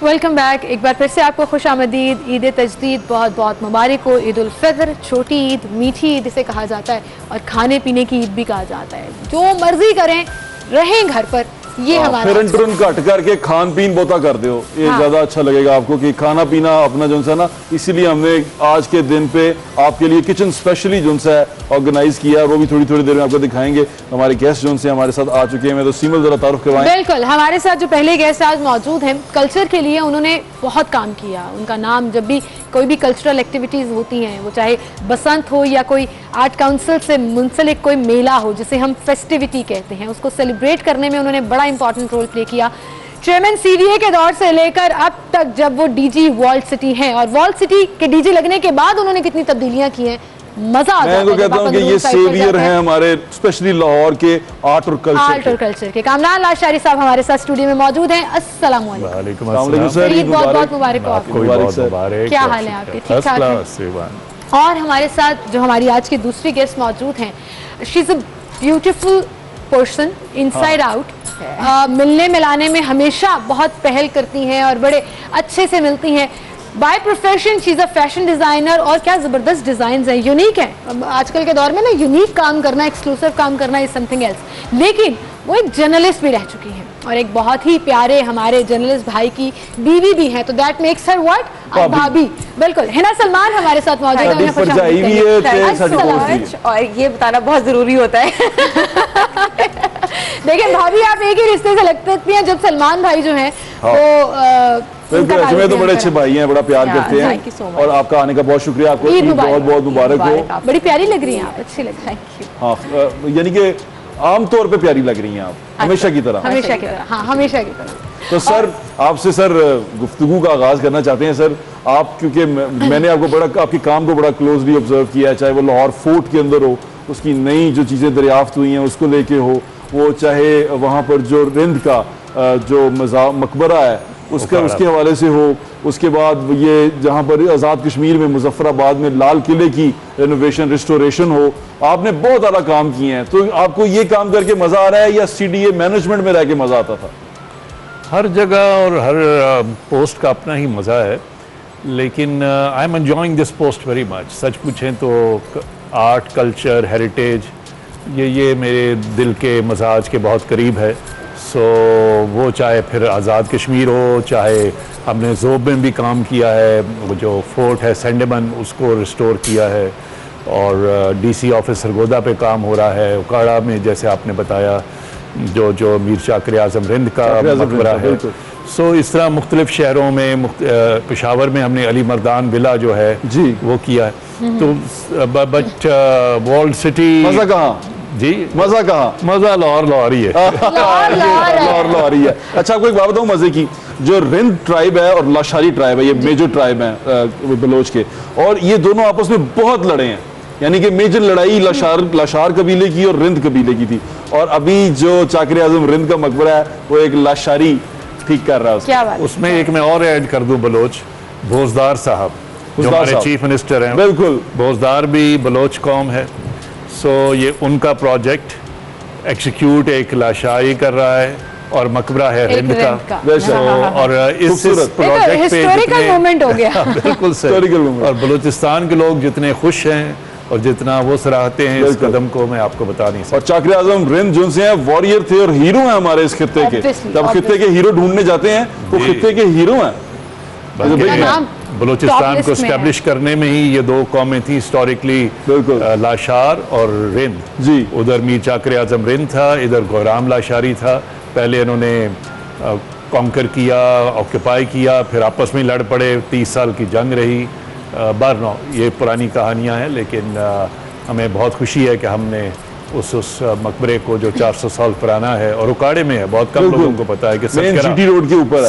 Welcome back. एक बार फिर से आपको खुश आमदीद। ईद तजदीद बहुत बहुत मुबारक हो। ईद उल फितर, छोटी ईद, मीठी ईद इसे कहा जाता है और खाने पीने की ईद भी कहा जाता है। जो मर्जी करें, रहें घर पर, ये हमारा फिरन कट करके खान पीन बोता कर दो, ये ज्यादा अच्छा लगेगा आपको कि खाना पीना अपना जो है ना। इसीलिए हमने आज के दिन पे आपके लिए किचन स्पेशली जो है ऑर्गेनाइज किया है, वो भी थोड़ी थोड़ी देर में आपको दिखाएंगे। हमारे गेस्ट जो से हमारे साथ आ चुके हैं, मैं तो सीमल जरा तारुफ करवाएं। बिल्कुल, हमारे साथ जो पहले गेस्ट आज मौजूद हैं, कल्चर के लिए उन्होंने बहुत काम किया। उनका नाम जब भी कोई भी कल्चरल एक्टिविटीज होती हैं, वो चाहे बसंत हो या कोई आर्ट काउंसिल से मुंसलिक कोई मेला हो जिसे हम फेस्टिविटी कहते हैं, उसको सेलिब्रेट करने में उन्होंने बड़ा इंपॉर्टेंट रोल प्ले किया। चेयरमैन सीवीए के दौर से लेकर अब तक जब वो डीजी वर्ल्ड सिटी हैं, और वर्ल्ड सिटी के डीजी लगने के बाद उन्होंने कितनी तब्दीलियां की हैं, मजा आ जाता है। मैं तो कहता हूं कि ये सेवियर हैं हमारे स्पेशली लाहौर के आर्ट और कल्चर के। कामरान लाशारी साहब हमारे साथ स्टूडियो में मौजूद हैं। अस्सलाम वालेकुम सर, बहुत बहुत मुबारक हो आपको। क्या हाल है आपके? ठीक ठाक है। और हमारे साथ जो हमारी आज की दूसरी गेस्ट मौजूद हैं, she is a beautiful person inside out. मिलने मिलाने में हमेशा बहुत पहल करती हैं और बड़े अच्छे से मिलती हैं। By profession she is a fashion designer, और क्या जबरदस्त डिजाइन है, यूनिक है। आजकल के दौर में ना यूनिक काम करना, एक्सक्लूसिव काम करना इज समथिंग एल्स। लेकिन वो एक जर्नलिस्ट भी रह चुकी हैं और एक बहुत ही प्यारे हमारे जर्नलिस्ट भाई की बीवी भी हैं, तो दैट मेक्स हर व्हाट, भाभी। बिल्कुल, हिना सलमान हमारे साथ मौजूद है। और ये बताना बहुत जरूरी होता है। देखिए भाभी, आप एक ही रिश्ते से लगती हैं। जब सलमान भाई जो हैं वो तो बड़े अच्छे भाई हैं, बड़ा प्यार करते हैं, और आपका आने का बहुत शुक्रिया। आपको ईद बहुत बहुत मुबारक हो। बड़ी प्यारी लग रही हैं आप, अच्छी लग रही हैं। हाँ, यानी कि आमतौर पे प्यारी लग रही हैं आप, हमेशा की तरह। हमेशा की तरह, हाँ, हमेशा की तरह। तो सर, आपसे सर गुफ्तगू का आगाज करना चाहते हैं सर। आप, क्योंकि मैंने आपको बड़ा, आपके काम को बड़ा क्लोजली ऑब्जर्व किया है, चाहे वो लाहौर फोर्ट के अंदर हो, उसकी नई जो चीज़ें दरियाफ्त हुई हैं उसको लेके हो, वो चाहे वहाँ पर जो रिंद का जो मकबरा है उसके हवाले से हो, उसके बाद ये जहाँ पर आज़ाद कश्मीर में मुजफ्फराबाद में लाल किले की रेनोवेशन रिस्टोरेशन हो, आपने बहुत आला काम किए हैं। तो आपको ये काम करके मज़ा आ रहा है या सीडीए मैनेजमेंट में रह के मज़ा आता था? हर जगह और हर पोस्ट का अपना ही मज़ा है, लेकिन I am enjoying this post very much. सच पूछें तो आर्ट, कल्चर, हेरिटेज ये मेरे दिल के मजाज के बहुत करीब है। सो वो चाहे फिर आज़ाद कश्मीर हो, चाहे हमने ज़ोब में भी काम किया है, वो जो फोर्ट है सेंडेमन उसको रिस्टोर किया है, और डीसी ऑफिस सरगोदा पे काम हो रहा है, उकाड़ा में जैसे आपने बताया जो मीर चाकर आज़म रिंद का मकबरा है। सो इस तरह मुख्तलिफ शहरों में, पेशावर में हमने अली मर्दान विला जो है जी वो किया है। तो बट वर्ल्ड सिटी मज़ा कहाँ जी, मज़ा कहाँ? मज़ा लाहौर ही है। लाहौर ही है। अच्छा, आपको एक बात बताऊँ मज़े की, जो रिंद ट्राइब है और लाशारी ट्राइब है, ये मेजर ट्राइब है बलोच के, और ये दोनों आपस में बहुत लड़े हैं। यानी कि मेजर लड़ाई लाशार कबीले की और रिंद कबीले की थी, और अभी जो चाकर आज़म रिंद का मकबरा है वो एक लाशारी ठीक कर रहा है। उसमें एक मैं और ऐड कर दूं, बलोच भोजदार साहब जो हमारे चीफ मिनिस्टर हैं, बिल्कुल भोजदार भी बलोच कौम है। सो ये उनका प्रोजेक्ट एक्सिक्यूट एक लाशारी कर रहा है और मकबरा है रिंद का। और इस प्रोजेक्ट पे हिस्टोरिकल मोमेंट हो गया। बिल्कुल सही। और बलूचिस्तान के लोग जितने खुश हैं और जितना वो सराहते हैं इस कदम को, मैं आपको बता नहीं सकता। और चाकर आज़म रिंद जो हैं वॉरियर थे और हीरो हैं हमारे इस खित्ते के। जब खित्ते के हीरो ढूंढने जाते हैं तो खित्ते के हीरो हैं। बलूचिस्तान को स्टैब्लिश करने में ही ये दो कौमें थी हिस्टोरिकली, लाशार और रिंद जी। उधर मीर चाकर आज़म रिंद था, इधर गोराम लाशारी था। पहले इन्होंने कॉन्कर किया, ऑक्यूपाई किया, फिर आपस में लड़ पड़े, 30 साल की जंग रही। बारनो ये पुरानी कहानियाँ हैं, लेकिन हमें बहुत खुशी है कि हमने उस मकबरे को जो 400 साल पुराना है और उकाड़े में है, बहुत कम लोगों को पता है कि सिटी रोड के ऊपर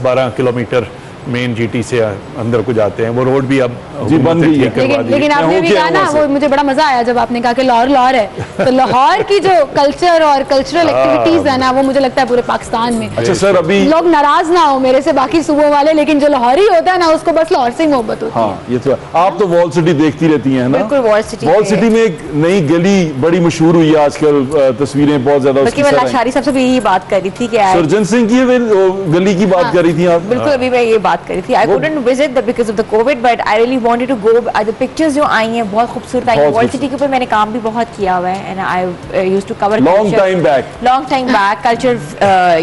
12 किलोमीटर मेन जीटी से अंदर को जाते हैं, वो रोड भी अब जी बन गई है। लेकिन आपने भी कहा ना, वो मुझे बड़ा मजा आया जब आपने कहा कि लाहौर है, तो लाहौर की जो कल्चर और कल्चरल एक्टिविटीज है ना, वो मुझे लगता है पूरे पाकिस्तान में। अच्छा सर, अभी लोग नाराज ना हो मेरे से बाकी सूबों वाले, लेकिन जो लाहौरी होता है ना, उसको बस लाहौर से ही मोहब्बत होती है। हाँ, ये तो आप तो वॉल सिटी देखती रहती हैं ना? बिल्कुल, वॉल सिटी में एक नई गली बड़ी मशहूर हुई है आजकल, तस्वीरें बहुत ज्यादा उसकी मैं लाशारी साहब से भी यही बात कर रही थी कि सर्जन सिंह की गली की बात कर रही थी आप? बिल्कुल, अभी मैं ये बात कर रही थी। I couldn't visit because of the COVID, but I really wanted to go. The pictures जो आई हैं बहुत खूबसूरत आई हैं। वॉल सिटी के ऊपर मैंने काम भी बहुत किया हुआ है, and I used to cover long time back culture,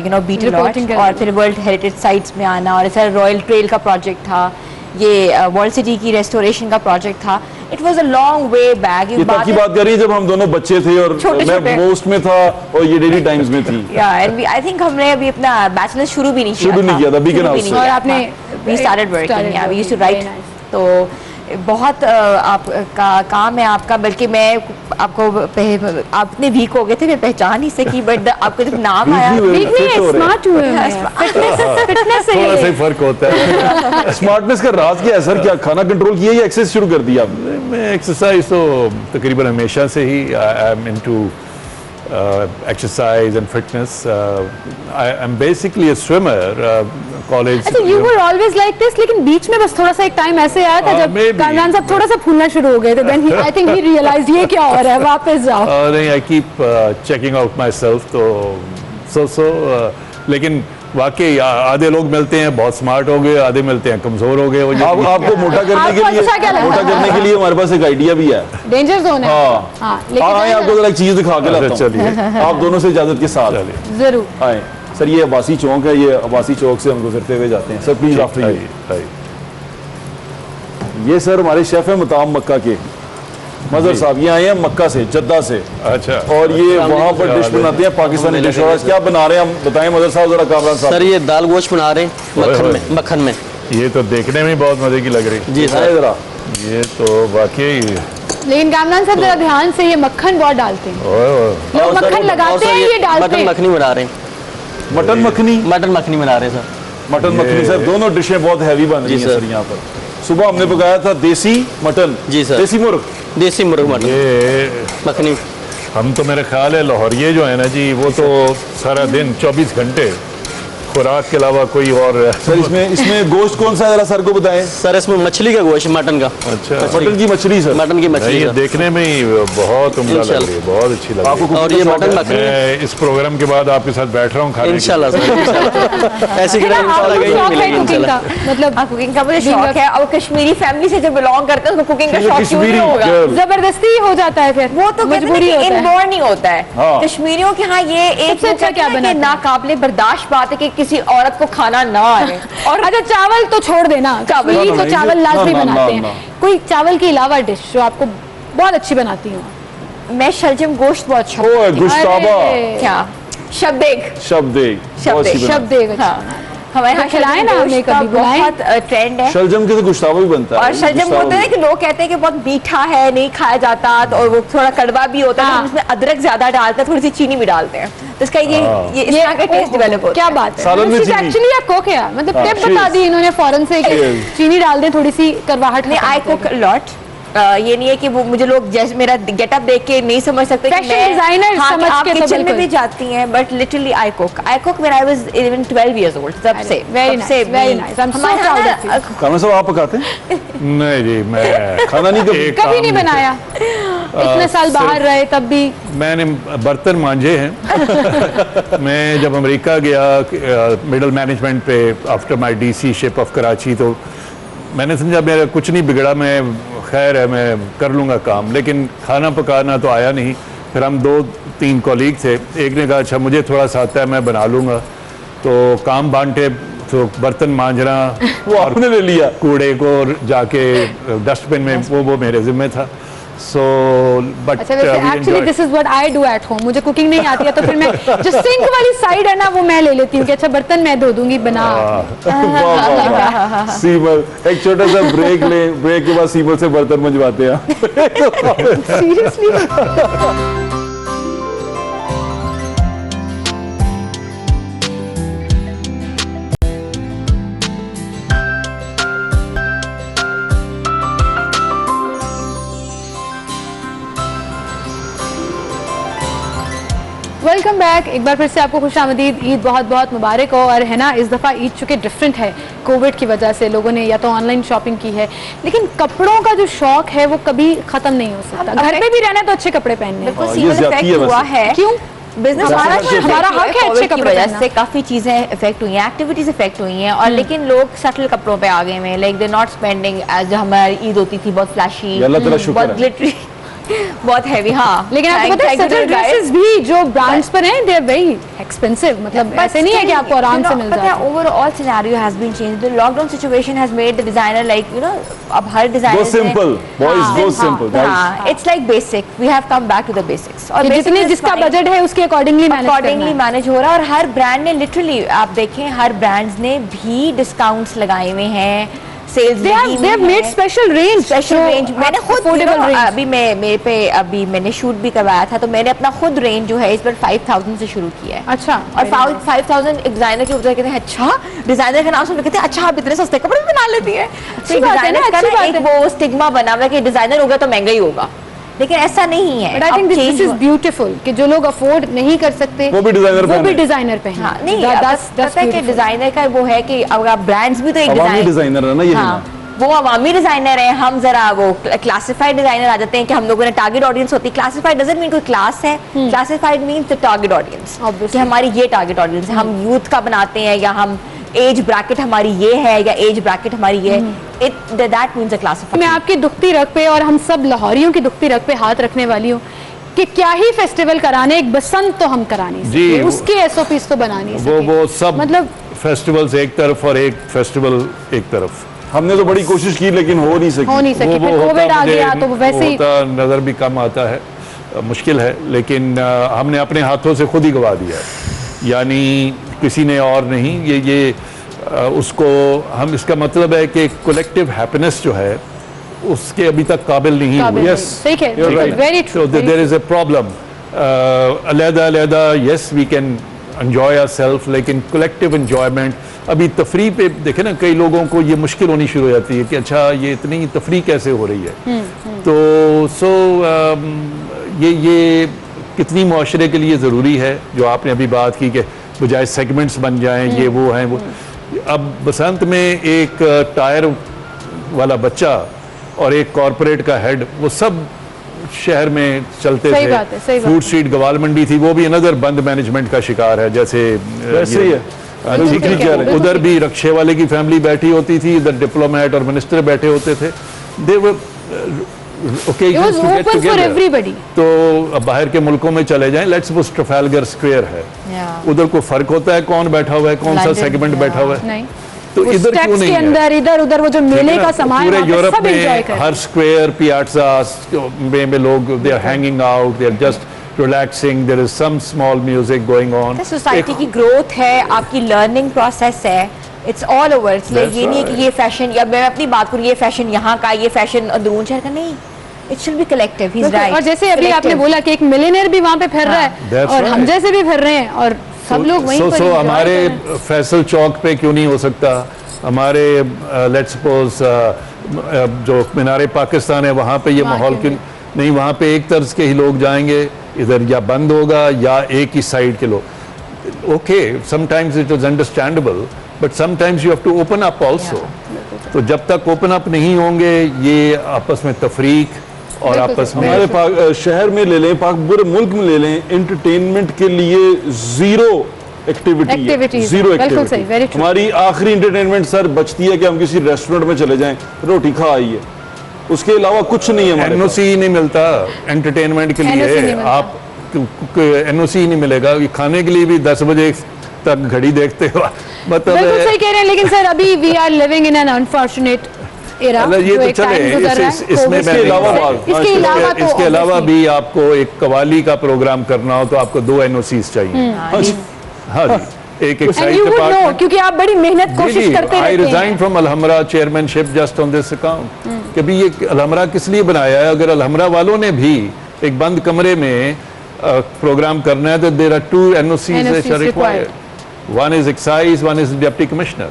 you know, beat lot, और फिर वर्ल्ड हेरिटेज साइट्स में आना, और ऐसा रॉयल ट्रेल का प्रोजेक्ट था, ये वॉल सिटी की रेस्टोरेशन का प्रोजेक्ट था। It was a long way back. ये तब की बात कर रही है जब हम दोनों बच्चे थे और मैं पोस्ट में था और ये डेली टाइम्स में थी। या एंड आई थिंक हमने अभी अपना बैचलर शुरू भी नहीं किया था बीकन हाउस से, और आपने वी स्टार्टेड वर्किंग, या वी यूज्ड टू राइट। तो बहुत आपका काम है आपका, बल्कि मैं आपको आपने वीक हो गए थे, मैं पहचान नहीं सकी, बट आपका जब नाम आया, वीक नहीं है, स्मार्ट हुए हैं। फिटनेस से थोड़ा सा फर्क होता है। स्मार्टनेस का राज क्या है सर? क्या खाना कंट्रोल किया या एक्सरसाइज शुरू कर दिया आपने? मैं एक्सरसाइज तो तकरीबन हमेशा से ही, I am into exercise and fitness. I'm basically a swimmer. College. अच्छा, you were always like this, लेकिन बीच में बस थोड़ा सा एक टाइम ऐसे आया था जब कामरान साहब थोड़ा सा फूलना शुरू हो गए थे. Then I think he realized ये क्या हो रहा है, वापस जाओ. नहीं, I keep checking out myself. तो लेकिन वाकई आधे लोग मिलते हैं बहुत स्मार्ट हो गए, आधे मिलते हैं कमजोर हो गए. आपको मोटा करने के लिए हमारे पास एक आइडिया भी है. डेंजर जोन है. हाँ, आपको जरा एक चीज दिखा के लाता हूं. चलिए, आप दोनों से इजाजत के साथ जरूर आए. सर, ये अब्बासी चौक है, ये अब्बासी चौक से हम गुजरते हुए जाते हैं. Sir please after you. ये सर हमारे शेफ है मुताम मक्का के, मजहर साहब. ये आए हैं मक्का से, जद्दा से. अच्छा. और ये वहाँ पर डिश बनाते हैं पाकिस्तानी डिश. और क्या बना रहे हैं हम बताएं मजहर साहब जरा. कामरान साहब सर ये दाल गोश्त बना रहे हैं मक्खन में. ये तो देखने में बहुत मजे की लग रही. जी सर. जरा ये तो वाकई. लेकिन कामरान साहब जरा ध्यान से, ये मक्खन बहुत डालते हैं लोग. मक्खन लगाते हैं, ये डालते हैं. मटन मखनी बना रहे हैं. मटन मखनी बना रहे हैं सर. मटन मखनी सर, दोनों डिशें बहुत हैवी बन रही हैं सर. यहाँ पर सुबह हमने पकाया था देसी मटन. जी सर. देसी मुर्ग मटन. ये मखनी हम तो, मेरा ख्याल है लाहौरिये जो है ना जी, वो तो सारा दिन 24 घंटे खुराक के अलावा कोई और. सर इसमें गोश्त कौन सा है, जरा सर को बताएं. सर इसमें मछली का गोश्त, मटन का. अच्छा. मटन की मछली सर. मटन की मछली. ये देखने में ही बहुत उम्दा लग रही है, बहुत अच्छी लग रही है. और ये मटन मखनी. मैं इस प्रोग्राम के बाद आपके साथ बैठ रहा हूँ खाने. इंशाल्लाह सर, ऐसी मतलब कुकिंग का मुझे शौक है. और कश्मीरी फैमिली से जो बिलोंग करते हैं उसको कुकिंग का शौक क्यों नहीं होगा. जबरदस्ती हो जाता है, फिर वो तो मजबूरी है, इनबॉर्न नहीं होता है. कश्मीरियों के यहाँ ये एक अच्छा क्या बना, नाकाबिले बर्दाश्त बात है कि किसी औरत को खाना ना आए. और अच्छा, चावल तो छोड़ देना, कश्मीरी तो चावल लाजमी बनाते हैं. कोई चावल के अलावा डिश जो आपको बहुत अच्छी बनाती हूँ? मैं शलजम गोश्त बहुत अच्छा. क्या शब्देग. हमारे यहाँ खिलाए ना, हमें कभी बहुत ट्रेंड है. शलजम के तो गुश्ताबा भी बनता है. और शलजम होता है कि लोग कहते हैं कि बहुत मीठा है, नहीं खाया जाता, और वो थोड़ा कड़वा भी होता है. उसमें अदरक ज्यादा डालते हैं, थोड़ी सी चीनी भी डालते हैं, तो इसका ये इस तरह का टेस्ट डेवलप होता है. क्या बात है. एक्चुअली आप कुक है, मतलब टिप बता दी इन्होंने फौरन से कि चीनी डाल दें, थोड़ी सी करवाहट. नहीं, आई कुक लॉट. ये नहीं है कि वो मुझे लोग जैसे मेरा गेटअप देख के नहीं समझ सकते कि मैं डिजाइनर समझ के किचन में भी जाती हैं, but literally I cook when I was even 12 years old. तब से very nice, I am so proud of you. Kamran साहब आप पकाते हैं? नहीं जी, मैं खाना नहीं कभी नहीं बनाया. इतने साल बाहर रहे तब भी मैंने बर्तन मांजे हैं. मैं जब अमेरिका गया मिडल मैनेजमेंट पे after my DC ship of Karachi, तो मैंने समझा मेरा कुछ नहीं बिगड़ा, मैं खैर है मैं कर लूँगा काम, लेकिन खाना पकाना तो आया नहीं. फिर हम 2-3 कॉलीग थे, एक ने कहा अच्छा मुझे थोड़ा सा आता है मैं बना लूँगा, तो काम बांटे. तो बर्तन मांजना वो आपने ले लिया, कूड़े को जाके डस्टबिन में वो मेरे जिम्मे था. So, but actually this is what I do at home. मुझे कुकिंग नहीं आती है, तो फिर मैं जो सिंक वाली साइड है ना, वो मैं ले लेती हूँ कि अच्छा बर्तन मैं धो दूंगी, बना. सीमल, एक छोटा सा ब्रेक के बाद सीमल से बर्तन मंजवाते हैं. सीरियसली. बैक, एक बार फिर से आपको खुशामदीद, ईद बहुत बहुत मुबारक हो। और है ना, इस दफ़ा ईद चूँकि डिफरेंट है कोविड की वजह से, लोगों ने या तो ऑनलाइन शॉपिंग की है, लेकिन कपड़ों का जो शौक है वो कभी ख़त्म नहीं हो सकता। घर पे भी रहना है तो अच्छे कपड़े पहनने हैं। बिल्कुल सीजन इफेक्ट हुआ है। क्यों? बिजनेस हमारा हक है अच्छे कपड़े वजह से काफी चीजें इफेक्ट हुई हैं, एक्टिविटीज इफेक्ट हुई हैं, और लेकिन लोग सटल कपड़ों पे आ गए हैं, like they not spending as हमारी ईद होती थी बहुत फ्लैशी, बहुत ग्लिटरी, बहुत हैवी। हाँ, लेकिन आपको पता है सटल ड्रेसेस भी जो ब्रांड्स पर हैं, दे आर वेरी एक्सपेंसिव, मतलब ऐसे नहीं है कि आपको आराम से मिल जाए। Overall scenario has been changed, the lockdown situation has made the designer like you know, अब हर designer go simple boys, go simple guys, it's like basic, we have come back to the basics, और जितने जिसका budget है उसके accordingly manage हो रहा है। और हर ब्रांड ने लिटरली, आप देखें हर ब्रांड्स ने भी डिस्काउंट्स लगाए हुए हैं, sales they have made special range। मैंने खुद अभी मेरे पे अभी मैंने शूट भी करवाया था, तो मैंने अपना खुद रेंज जो है इस पर 5000 से शुरू किया है। अच्छा, और 5000 एक डिजाइनर के ऊपर कहते हैं, अच्छा डिजाइनर का नाम सुन कहते हैं, अच्छा आप इतने सस्ते कपड़े बना लेती हैं। एक वो स्टिग्मा बना हुआ है कि डिजाइनर होगा तो महंगा ही होगा, लेकिन ऐसा नहीं है। But I think this is beautiful कि जो लोग अफोर्ड नहीं कर सकते वो भी डिजाइनर पे हैं। हाँ, नहीं पता है कि डिजाइनर का वो है कि अगर आप ब्रांड्स भी तो एक डिजाइनर है ना ये। हाँ, वो अवामी डिजाइनर है, हम जरा वो क्लासिफाइड डिजाइनर आ जाते हैं कि हम लोगों ने टारगेट ऑडियंस होती है। क्लासिफाइड डजंट मीन कोई क्लास है, classified means the target audience, कि हमारी ये टारगेट ऑडियंस है, हम यूथ का बनाते हैं, या हम एज ब्रैकेट हमारी ये है, या एज ब्रैकेट हमारी ये है, दैट मीन्स अ क्लासिफाइड। मैं आपकी दुखती रग पे और हम सब लाहौरियों की दुखती रग पे हाथ रखने वाली हूँ कि क्या ही फेस्टिवल कराने, एक बसंत तो हम करा नहीं सकते, उसके एसओपीज तो बना नहीं सकते। वो सब मतलब फेस्टिवल्स एक तरफ और एक फेस्टिवल एक तरफ। हमने तो बड़ी कोशिश की लेकिन हो नहीं सकी। फिर कोविड आ गया तो वैसे ही नजर भी कम आता है, मुश्किल है, लेकिन हमने अपने हाथों से खुद ही गवा दिया है, यानी किसी ने और नहीं। ये उसको हम, इसका मतलब है कि कलेक्टिव हैप्पीनेस जो है उसके अभी तक काबिल नहीं हुए। यस, ठीक है, very true. There is a problem. अलग-अलग, yes we can enjoy ourself, लेकिन कलेक्टिव एंजॉयमेंट अभी तफरी पे देखे ना, कई लोगों को ये मुश्किल होनी शुरू हो जाती है कि अच्छा ये इतनी तफरी कैसे हो रही है। तो ये कितनी मुआशरे के लिए ज़रूरी है, जो आपने अभी बात की कि बजाय सेगमेंट्स बन जाएं, ये वो हैं वो। अब बसंत में एक टायर वाला बच्चा और एक कॉरपोरेट का हेड, वो सब शहर में चलते थे। फूड स्ट्रीट गवाल मंडी थी, वो भी अनदर बंद मैनेजमेंट का शिकार है, जैसे वैसे ही है। उधर भी रक्शे वाले की फैमिली बैठी होती थी, इधर डिप्लोमेट और मिनिस्टर बैठे होते थे। दे वर occasions to get together। तो अब बाहर के मुल्कों में चले जाएं, लेट्स सपोज ट्रफालगर स्क्वायर है, उधर कोई फर्क होता है कौन बैठा हुआ है, कौन सा सेगमेंट बैठा हुआ है? तो इधर क्यों नहीं है? इधर उधर वो जो मेले का सामान पूरे यूरोप में हर स्क्वायर पियाज़ा में लोग they are hanging out, they are just relaxing, there is some small music going on. Society की ग्रोथ है, आपकी लर्निंग प्रोसेस है, इट्स ऑल ओवर। ये नहीं है कि ये फैशन, या मैं अपनी बात करूँ, ये फैशन यहाँ का, ये फैशन अंदरून शहर का, नहीं, it should be collective. He is right. और जैसे अभी आपने बोला कि एक मिलियनियर भी वहाँ पे फिर रहा है और हम जैसे भी फिर रहे हैं, और सब लोग वहीं पर हमारे फैसल चौक पे क्यों नहीं हो सकता? हमारे लेट्स सपोज जो मीनारे पाकिस्तान है वहाँ पे ये माहौल क्यों नहीं? वहाँ पे एक तर्ज के ही लोग जाएंगे, इधर या बंद होगा या एक ही साइड के लोग। Okay, sometimes it is understandable, but sometimes you have to open up also. तो जब तक ओपन अप नहीं होंगे, ये आपस में तफरीक और आपस में, हमारे शहर में ले लें, पूरे मुल्क में ले लें, एंटरटेनमेंट के लिए जीरो एक्टिविटी, जीरो एक्टिविटी। हमारी आखिरी एंटरटेनमेंट सर बचती है कि हम किसी रेस्टोरेंट में चले जाएं, रोटी खा आइए, उसके अलावा कुछ नहीं है। एनओसी नहीं मिलता एंटरटेनमेंट के लिए, आप एनओसी नहीं मिलेगा। खाने के लिए भी 10 बजे तक घड़ी देखते हो, मतलब बिल्कुल सही कह रहे हैं। लेकिन सर अभी we are living in an unfortunate era, ये तो चले, इसमें इसके अलावा भी आपको एक कवाली का प्रोग्राम करना हो तो आपको 2 एनओसीज चाहिए। हाँ जी, एक क्योंकि आप बड़ी मेहनत कोशिश करते रहते हैं। I resign from Alhamra chairmanship just on this account कि भी ये अलहमरा किस लिए बनाया है। अगर अलहमरा वालों ने भी एक बंद कमरे में प्रोग्राम करना है तो there are 2 NOCs required. One is excise, one is deputy commissioner,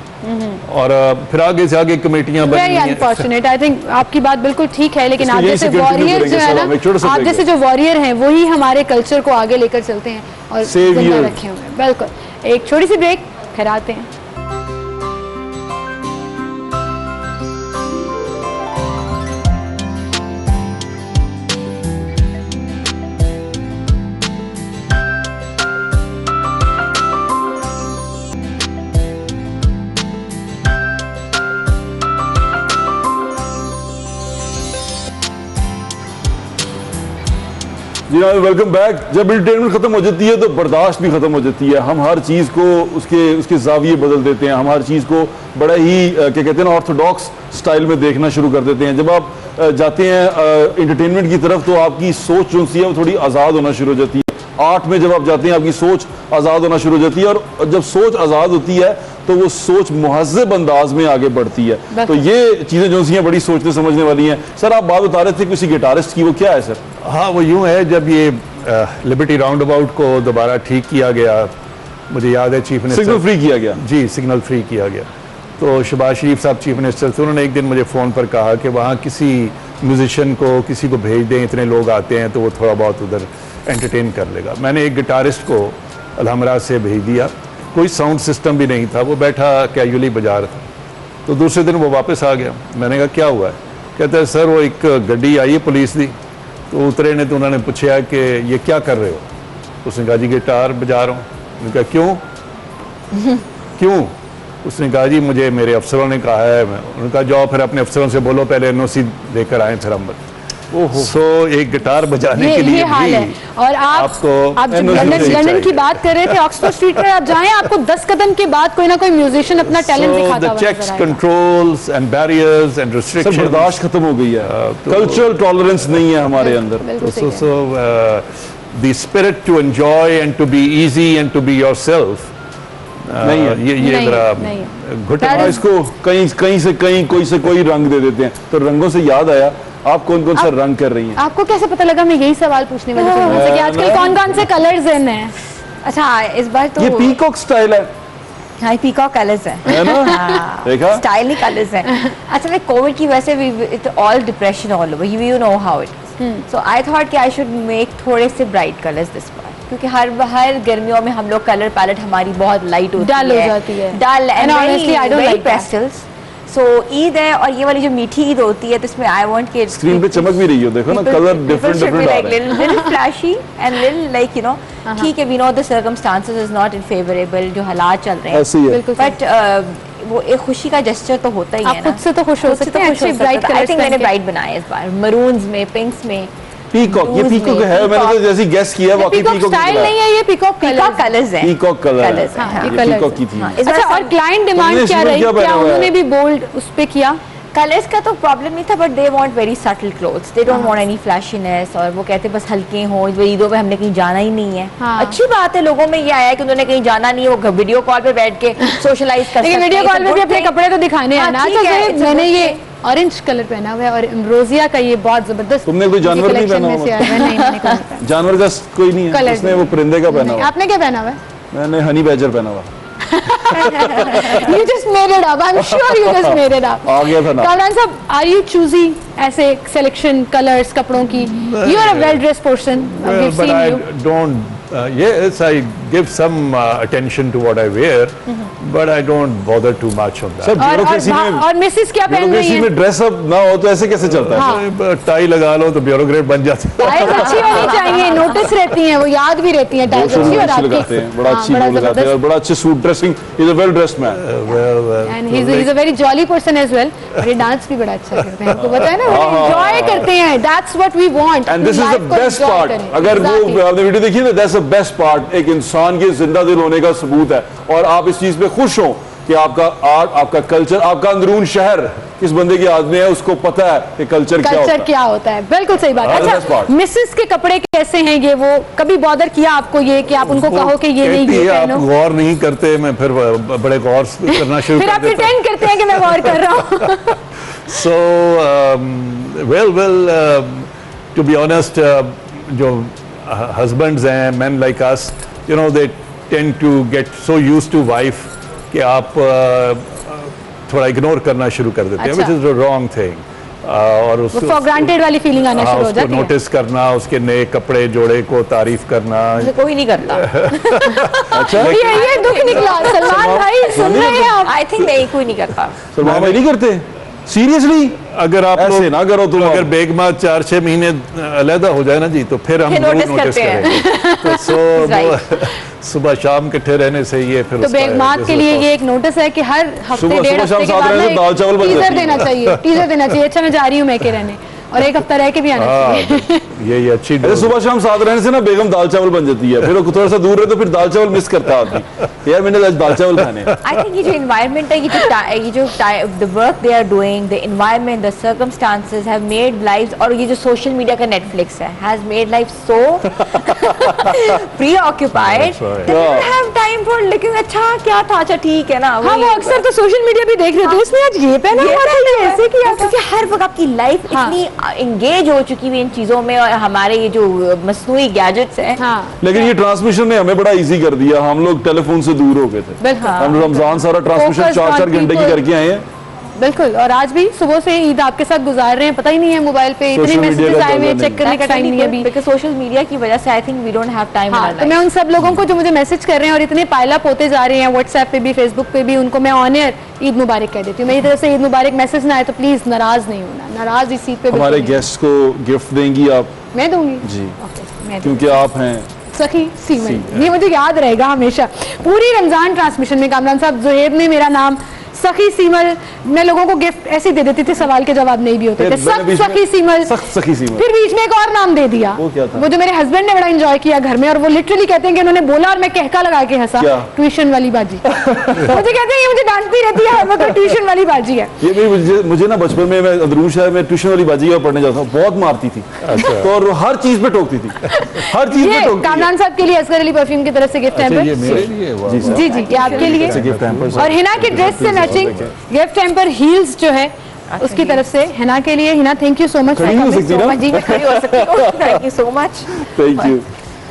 और फिर आगे से आगे कमेटियां बनी वेरी हैं। अनफॉर्चुनेट। आई थिंक आपकी बात बिल्कुल ठीक है, लेकिन आप यही जैसे से continue वॉरियर करेंगे जो है सर, हम एक छोटा सा ना, आप break जैसे जो वॉरियर हैं वही हमारे कल्चर को आगे लेकर चलते हैं और Savior। जिंदा रखे हुए हैं। बिल्कुल। एक छोटी सी ब्रेक, फिर आते हैं। जी हाँ, वेलकम बैक। जब एंटरटेनमेंट खत्म हो जाती है तो बर्दाश्त भी खत्म हो जाती है। हम हर चीज़ को उसके जाविये बदल देते हैं, हम हर चीज़ को बड़ा ही क्या कहते हैं ना, ऑर्थोडॉक्स स्टाइल में देखना शुरू कर देते हैं। जब आप जाते हैं एंटरटेनमेंट की तरफ तो आपकी सोच जो सी है वो थोड़ी आज़ाद होना शुरू हो जाती है। आर्ट में जब आप जाते हैं आपकी सोच आज़ाद होना शुरू हो जाती है, और जब सोच आज़ाद होती है तो वो सोच मुहज़्ज़ब अंदाज में आगे बढ़ती है। तो ये चीज़ें जो सी हैं बड़ी सोचने समझने वाली हैं। सर आप बात बता रहे थे किसी गिटारिस्ट की, वो क्या है सर? हाँ, वो यूँ है, जब ये लिबर्टी राउंड अबाउट को दोबारा ठीक किया गया, मुझे याद है चीफ मिनिस्टर, सिग्नल फ्री किया गया। जी, सिग्नल फ्री किया गया, तो शहबाज शरीफ साहब चीफ मिनिस्टर थे, उन्होंने एक दिन मुझे फ़ोन पर कहा कि वहाँ किसी म्यूजिशियन को किसी को भेज दें, इतने लोग आते हैं तो वो थोड़ा बहुत उधर एंटरटेन कर लेगा। मैंने एक गिटारिस्ट को अलहमरा से भेज दिया, कोई साउंड सिस्टम भी नहीं था, वो बैठा कैजुअली बजा रहा था। तो दूसरे दिन वो वापस आ गया। मैंने कहा क्या हुआ है? कहता है सर वो एक गड्डी आई है पुलिस दी, तो उतरे ने तो उन्होंने पूछा कि ये क्या कर रहे हो? उसने कहा जी गिटार बजा रहा हूँ। उन्होंने कहा क्यों? क्यों? उसने कहा जी मुझे मेरे अफसरों ने कहा है। उन्होंने कहा जाओ फिर अपने अफसरों से बोलो पहले एनओसी लेकर आए फिर हम। सो एक गिटार बजाने के लिए ये हाल है। और आप जब लंदन की बात कर रहे थे, ऑक्सफोर्ड स्ट्रीट पर आप जाएं, आपको 10 कदम के बाद कोई ना कोई म्यूजिशियन अपना टैलेंट दिखाता हुआ checks, controls and barriers and restrictions, बर्दाश्त खत्म हो गई है, कल्चरल टॉलरेंस नहीं है हमारे अंदर। The spirit to enjoy and to be easy and to be yourself नहीं है। ये जरा घुटना इसको कहीं से कोई से कोई रंग दे देते हैं। तो रंगों से याद आया, आप कौन कौन सा रंग कर रही हैं? आपको कैसे पता लगा मैं यही सवाल पूछने वाली थी उनसे कि आजकल कौन कौन से कलर्स इन हैं? अच्छा, इस बार तो ये पीकॉक स्टाइल है। हाँ, पीकॉक कलर्स है ना? देखा? स्टाइल ही कलर्स है। अच्छा, मैं कोविड की वजह से it all depression all over, you know how it. So I thought कि आई शुड मेक थोड़े से ब्राइट कलर्स दिस बार, क्योंकि हर गर्मियों में हम लोग कलर पैलेट हमारी बहुत लाइट होती है, डल हो जाती है, dull and honestly I don't like pastels. So Eid है और ये वाली जो मीठी ईद होती है तो इसमें आई वांट कि स्क्रीन पे चमक भी रही हो, देखो ना कलर डिफरेंट आ रहे हैं, little flashy and little like you know. ठीक है, we know the circumstances is not in favourable, जो हालात चल रहे हैं, बट वो एक खुशी का जेस्चर तो होता ही है ना। खुद से तो खुश हो सकते हैं। अच्छे ब्राइट कलर्स, आई थिंक मैंने ब्राइट बनाए इस बार, मरून्स में, पिंक्स में। पीकॉक, ये पीकॉक है, मैंने तो जैसी गेस किया, वाकई पीकॉक स्टाइल नहीं है, ये पीकॉक कलर्स है, पीकॉक कलर है, पीकॉक की थी। अच्छा, और क्लाइंट डिमांड क्या रही? क्या उन्होंने भी बोल्ड उस पे किया? कलर्स का तो प्रॉब्लम नहीं था, but they want very subtle clothes, they don't want any flashiness, और वो कहते बस हल्के हों, ईदों पे हमने कहीं जाना ही नहीं है। अच्छी बात है, लोगों में ये आया कि उन्होंने कहीं जाना नहीं है, वो वीडियो कॉल पे बैठ के सोशलाइज कर सकते हैं। वीडियो कॉल पे भी अपने कपड़े तो दिखाने हैं ना। मैंने ये ऑरेंज कलर पहना हुआ है और एम्ब्रोसिया का ये बहुत जबरदस्त। तुमने कोई जानवर नहीं पहना हुआ? जानवर का कोई नहीं है, उसने वो परिंदे का पहना हुआ। आपने क्या पहना हुआ है? मैंने हनी बैजर पहना हुआ। You just made it up. I'm sure you just made it up. आ गया था ना। कामरान साहब, are you choosy ऐसे selection colors कपड़ों की? You are a well-dressed person. We've seen you. I don't. Yes, I give some attention to what I wear, but I don't bother too much on that. और Mrs क्या पहन रही हैं? में dress up ना हो तो ऐसे कैसे चलता है? टाई लगा लो तो ब्यूरोक्रेट बन जाती है। टाइज अच्छी होनी चाहिए, नोटिस रहती हैं, वो याद भी रहती हैं। टाइज अच्छी और आपकी बड़ा अच्छी लगाते हैं और बड़ा अच्छे suit dressing. He's a well dressed man. And he's a very jolly person as well. और ये डांस भी बड़ा अच्छा करते हैं, आपको पता है ना? वो एंजॉय करते हैं। That's what we want. And this is the best part. अगर वो आपने वीडियो देखी ना, that's the best part. एक इंसान के जिंदा दिल होने का सबूत है, और आप इस चीज पे खुश हो कि आपका आर्ट, आपका कल्चर, आपका अंदरून शहर किस बंदे की आदमी है, उसको पता है कि कल्चर क्या होता है। बिल्कुल सही बात। अच्छा, मिसेस के कपड़े कैसे हैं ये? वो कभी बॉदर किया आपको ये कि आप उनको कहो कि ये नहीं, ये पहनो? आप गौर नहीं करते, मैं फिर बड़े गौर करना शुरू फिर आप प्रिटेंड करते हैं कि मैं गौर कर रहा हूँ। So to be honest, जो husbands हैं, men like us, you know, they tend to get so used to wife कि आप थोड़ा इग्नोर करना शुरू कर देते हैं, which is the wrong thing. और उसको फॉर ग्रांटेड वाली फीलिंग आना शुरू हो जाती है। नोटिस करना, उसके नए कपड़े जोड़े को तारीफ करना, कोई नहीं करता। अच्छा ये दुख निकला सलमान भाई, सुन रहे हैं आप? आई थिंक नहीं, कोई नहीं करता। सलमान भाई नहीं करते सीरियसली? अगर आप ऐसे लोग ना करो तुम। अगर बेगमा 4-6 महीने अलहदा हो जाए ना जी, तो फिर हम फिर जरूर notice नोटिस करते हैं। करेंगे। तो सुबह शाम इकट्ठे रहने से ये फिर तो बेगमात के लिए ये एक नोटिस है कि हर हफ्ते सुबह- 1.5 सुबह हफ्ते के शाम बाद साथ रहने से दाल चावल बन टीजर जाती है। देना चाहिए, टीजर देना चाहिए। अच्छा मैं जा रही हूँ मैं के रहने, और एक हफ्ता रह के भी आना चाहिए। ये अच्छी अरे डोज सुबह शाम साथ रहने से ना बेगम दाल चावल बन जाती है, फिर वो थोड़ा सा दूर रहे तो फिर दाल चावल मिस करता आदमी, यार मैंने आज दाल चावल खाने हैं। आई थिंक ये जो इन्वायरमेंट है, ये जो the work they are doing, the environment, the circumstances have made lives, और ये जो सोशल मीडिया का नेटफ्लिक्स है has made life so preoccupied That's right. That you don't have time for looking अच्छा क्या था, अच्छा ठीक है ना। हाँ वही- वो अक्सर तो सोशल मीडिया भी देख रहे थे, इसने आज ये पहना हुआ था, ये ऐसे किया था। क्योंकि हर वक्त आपकी लाइफ हाँ। इतनी एंगेज हो चुकी हुई इन चीजों में, और हमारे ये जो मसनूई गैजेट्स हैं। हाँ लेकिन ये ट्रांसमिशन ने हमें बड़ा इजी कर दिया, हम लोग टेलीफोन से दूर हो गए थे। बिल्कुल हम रमजान सारा ट्रांसमिशन Focus 4-4 on घंटे की people. करके आए हैं। बिल्कुल, और आज भी सुबह से ईद आपके साथ गुजार रहे हैं, पता ही नहीं है मोबाइल पे इतने Social media मैसेजेस का आए हुए हैं, पता चेक नहीं। करने का टाइम नहीं है अभी। बिकॉज़ सोशल मीडिया की वजह से I think we don't have time in हाँ, आवर तो मैं उन सब लोगों को जो मुझे मैसेज कर रहे हैं और इतने पायलअप होते जा रहे हैं व्हाट्सएप पे भी, फेसबुक पे भी, उनको मैं ऑन एयर ईद मुबारक कह देती हूँ। मेरी तरफ से ईद मुबारक मैसेज ना आए तो प्लीज नाराज नहीं होना, नाराज इस ईद पे बिल्कुल हमारे नहीं। गेस्ट को गिफ्ट देंगी आप? मैं दूंगी जी। ओके, मैं दूंगी। क्योंकि आप हैं सखी सीमन, ये मुझे याद रहेगा हमेशा। पूरी रमजान ट्रांसमिशन में कामरान साहब जुहेब ने मेरा नाम सखी सीमल, मैं लोगों को गिफ्ट ऐसे दे देती थी, सवाल के जवाब नहीं भी होते थे। फिर मैंने बीच में- सखी सीमल, सख्त सखी सीमल। फिर बीच में एक और नाम दे दिया, वो क्या था? वो जो मेरे हस्बैंड ने बड़ा एंजॉय किया घर में, और वो लिटरली कहते हैं कि उन्होंने बोला और मैं कहका लगा के हंसा, क्या? ट्यूशन वाली बाजी। मुझे कहते हैं ये मुझे डांटती रहती है, वो तो ट्यूशन वाली बाजी है। ये भी मुझे ना बचपन में, मैं अंदरून शहर में ट्यूशन वाली बाजी का पढ़ने जाता था, बहुत मारती थी तो, और हर चीज पे टोकती थी, हर चीज पे ये टोकती थी। कामरान साहब के लिए असगर अली परफ्यूम की तरफ से गिफ्ट अच्छा, ये है। मेरे लिए वाह, जी, वाह। जी जी, ये आपके लिए। गिफ्ट हैम्पर और हिना की ड्रेस से मैचिंग गिफ्ट हैम्पर हील्स जो है उसकी तरफ से हिना के लिए। Hina thank you so much, खड़ी हो सकती ना? जी मैं खड़ी हो सकती हूँ। Thank you so much.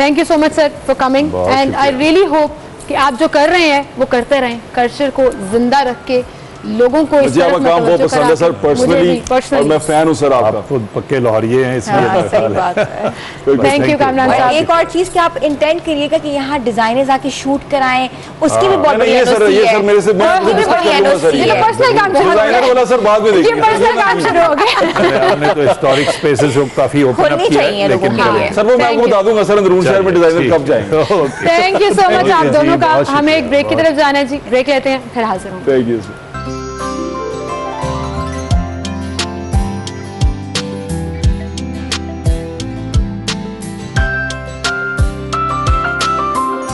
Thank you so much sir for coming, बहुत एंड आई रियली होप कि आप जो कर रहे हैं वो करते रहें, कल्चर को जिंदा रख के लोगों को इस मुझे तरफ आपका काम बहुत मतवज्जो पसंद है करा सर, के। मुझे भी पर्सनली, और मैं फैन हूँ सर आपका। आप खुद पक्के लाहौरिये हैं इसलिए हाँ, मेरा सही ख्याल है। बात है। थैंक यू कामरान और साहब। एक और चीज कि आप इंटेंट करिएगा कि यहाँ डिजाइनर्स आके शूट कराएं, उसकी भी बहुत नहीं, बड़ी ये सर, ये NOC सर मेरे से है। मैं उसकी भी discuss बड़ी कर लूंगा सर, NOC ये ये तो है। पर्सनल काम शुरू हो डिजाइनर गया, वाला सर बाद में ये देखेंगे। पर्सनल काम शुरू हो गया। हमने तो हिस्टोरिक स्पेसेस को काफी ओपन अप होनी किया चाहिए है, लेकिन लोगों के लिए। सर वो मैं आपको बता दूंगा सर, अंदरून शहर में डिजाइनर कब जाएंगे। Okay, thank you so much आप जी, दोनों का। बहुत हमें एक शुक्रिया, ब्रेक की बहुत तरफ जाना है जी, ब्रेक लेते हैं फिर हाजिर होंगे। Thank you sir.